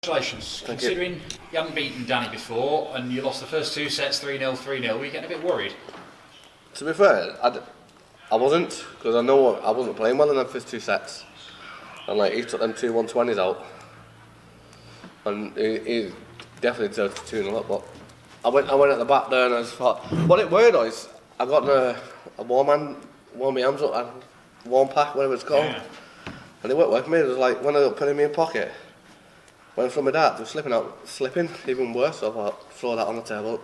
Congratulations. Thank Considering you. You hadn't beaten Danny before and you lost the first 2 sets 3-0, 3-0, were you getting a bit worried? To be fair, I wasn't, because I know I wasn't playing well in the first 2 sets. And like, he took them 2 120s out. And he definitely deserved to 2-0 up, but I went at the back there and I just thought, what it were though is, I got a warm my hands up, a warm pack, whatever it's called. Yeah. And it weren't working me, it was like, when I got put in my pocket, when I threw my dart, it was slipping, even worse, so I thought, throw that on the table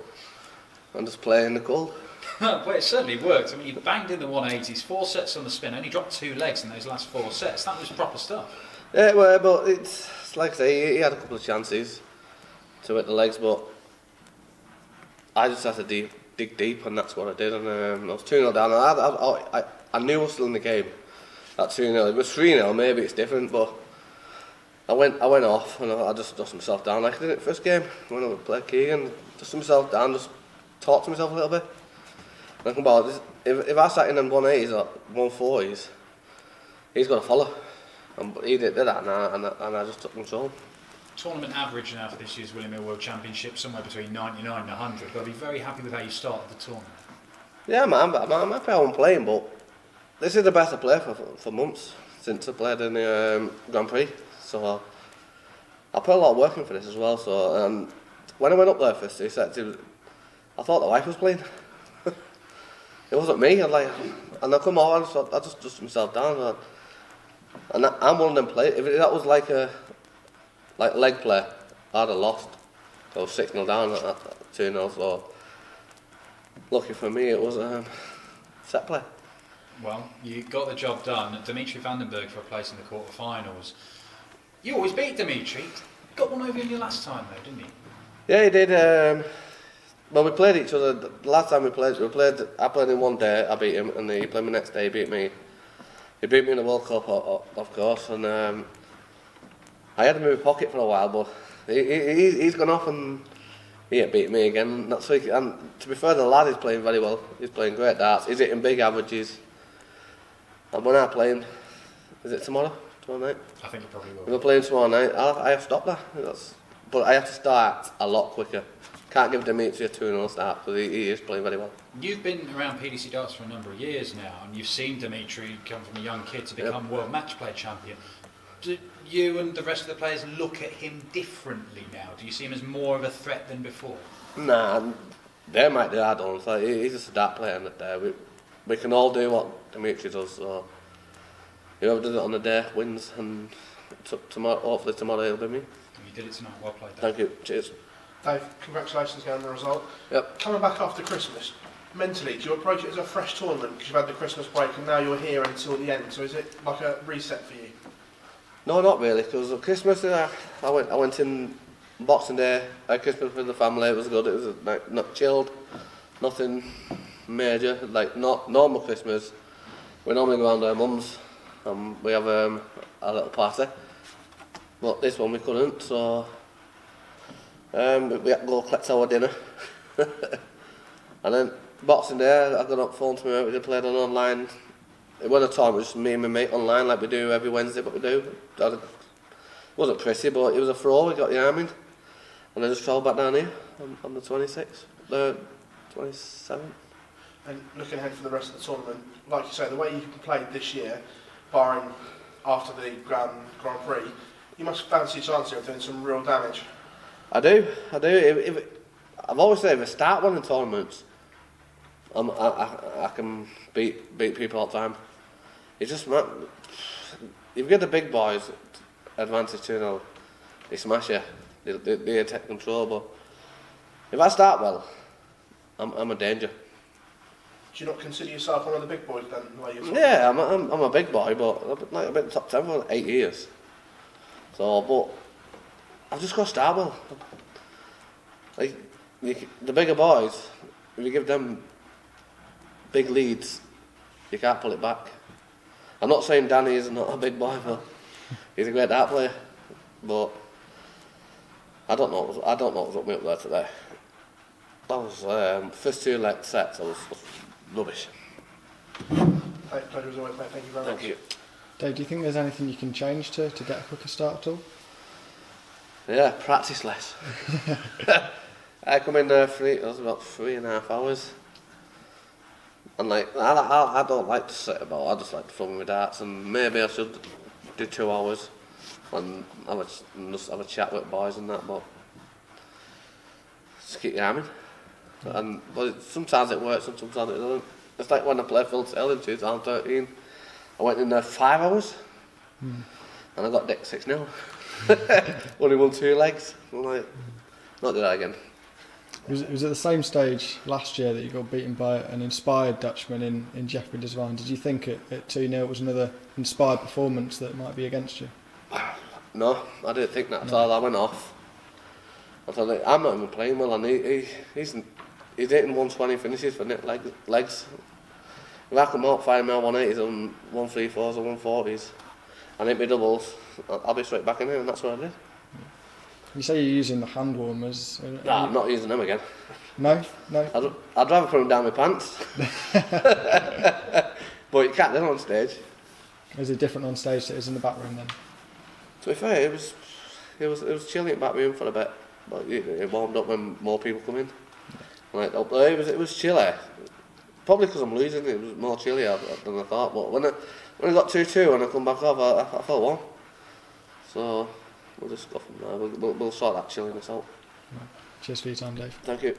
and just play in the cold. But it certainly worked. I mean, you banged in the 180s, 4 sets on the spin, only dropped 2 legs in those last 4 sets. That was proper stuff. Yeah, it were, but it's like I say, he had a couple of chances to hit the legs, but I just had to dig deep, and that's what I did. And I was 2-0 down, and I knew I was still in the game at 2-0. It was 3-0, maybe it's different, but I went off and I just dusted myself down like I did in the first game when I played Keegan. Dusted myself down, just talked to myself a little bit. And I come about, if I sat in them 180s or 140s, he's got to follow. And he did that, and I just took control. Tournament average now for this year's Winmau World Championship, somewhere between 99 and 100. But I'll be very happy with how you started the tournament. Yeah, man, I'm happy how I'm playing, but this is the best I played for months since I played in the Grand Prix. So I put a lot of work in for this as well. So when I went up there for 2 sets, I thought the wife was playing. It wasn't me. And I come out, I just dusted myself down. And I'm one of them players. If that was like a leg play, I'd have lost. I was 6-0 down at 2-0. So lucky for me, it was set play. Well, you got the job done. Dimitri Vandenberg for a place in the quarterfinals. You always beat Dimitri. Got one over in your last time though, didn't you? Yeah, he did. Well, we played each other. The last time I played in one day, I beat him, and he played me next day, he beat me. He beat me in the World Cup, of course, and I had him in my pocket for a while, but he's gone off and he ain't beat me again. That's week. And to be fair, the lad is playing very well. He's playing great darts. He's hitting big averages. And when I'm playing, is it tomorrow night? I think it probably will. If we're playing tomorrow night, I have to stop that. But I have to start a lot quicker. Can't give Dimitri a 2-0 start because he is playing very well. You've been around PDC Darts for a number of years now, and you've seen Dimitri come from a young kid to become world match play champion. Do you and the rest of the players look at him differently now? Do you see him as more of a threat than before? Nah, they might do. I don't. So he's just a dart player on the day. We can all do what Dimitri does. So whoever does it on the day wins, and tomorrow, hopefully tomorrow he'll be me. And you did it tonight. Well played, Dave. Thank you. Cheers. Dave, congratulations again on the result. Yep. Coming back after Christmas, mentally, do you approach it as a fresh tournament because you've had the Christmas break and now you're here until the end? So is it like a reset for you? No, not really. Because of Christmas, I went in Boxing Day. I had Christmas with the family. It was good. It was not chilled, nothing major. Like not normal Christmas. We normally go around to our mums and we have a little party. But this one we couldn't, so. We had to go collect our dinner. And then Boxing Day, I got up, phone to me, we played on online. It wasn't a time, it was just me and my mate online like we do every Wednesday, but we do. It wasn't pretty, but it was a throw, we got the arm in. And I just travelled back down here on the 26th, the 27th. And looking ahead for the rest of the tournament, like you say, the way you played this year, barring after the Grand Prix, you must fancy your chance here of doing some real damage. I do. I've always said if I start winning tournaments, I can beat people all the time. It's just, man, if you get the big boys advantage 2-0, they smash you. They take control. But if I start well, I'm a danger. Do you not consider yourself one of the big boys then? Yeah, I'm a big boy, but I've been top 10 for 8 years. So, but I've just got to start well. Like the bigger boys, if you give them big leads, you can't pull it back. I'm not saying Danny is not a big boy, but he's a great dart player. But I don't know what was up me up there today. That was first 2 sets. I was rubbish. Pleasure as always, mate. Thank you very much. Thank you. Dave, do you think there's anything you can change to get a quicker start at all? Yeah, practice less. I come in there it was about 3.5 hours. And like, I don't like to sit about, I just like to film my darts, and maybe I should do 2 hours and just have a chat with boys and that, but just keep yamming. But sometimes it works and sometimes it doesn't. It's like when I played Phil Taylor in 2013, I went in there 5 hours and I got dick 6-0. Only won 2 legs. I'm like, not do that again. It was at the same stage last year that you got beaten by an inspired Dutchman in Jeffrey Desvine. Did you think at 2-0 it was another inspired performance that might be against you? No, I didn't think that at all. I went off. I thought, I'm not even playing well, and he's hitting 120 finishes for net legs. If I come out firing my 180s and 134s and 140s and hit me doubles, I'll be straight back in there, and that's what I did. You say you're using the hand warmers. No, I'm not using them again. No? I'd rather put them down my pants. But you can't do it on stage. Is it different on stage to it is in the back room then? To be fair, it was chilly in the back room for a bit, but it warmed up when more people come in. Like up there, it was chilly. Probably because I'm losing, it was more chilly than I thought. But when I got 2-2 and I come back off, I felt warm. So we'll just go from there. We'll sort that chilliness out. Cheers for your time, Dave. Thank you.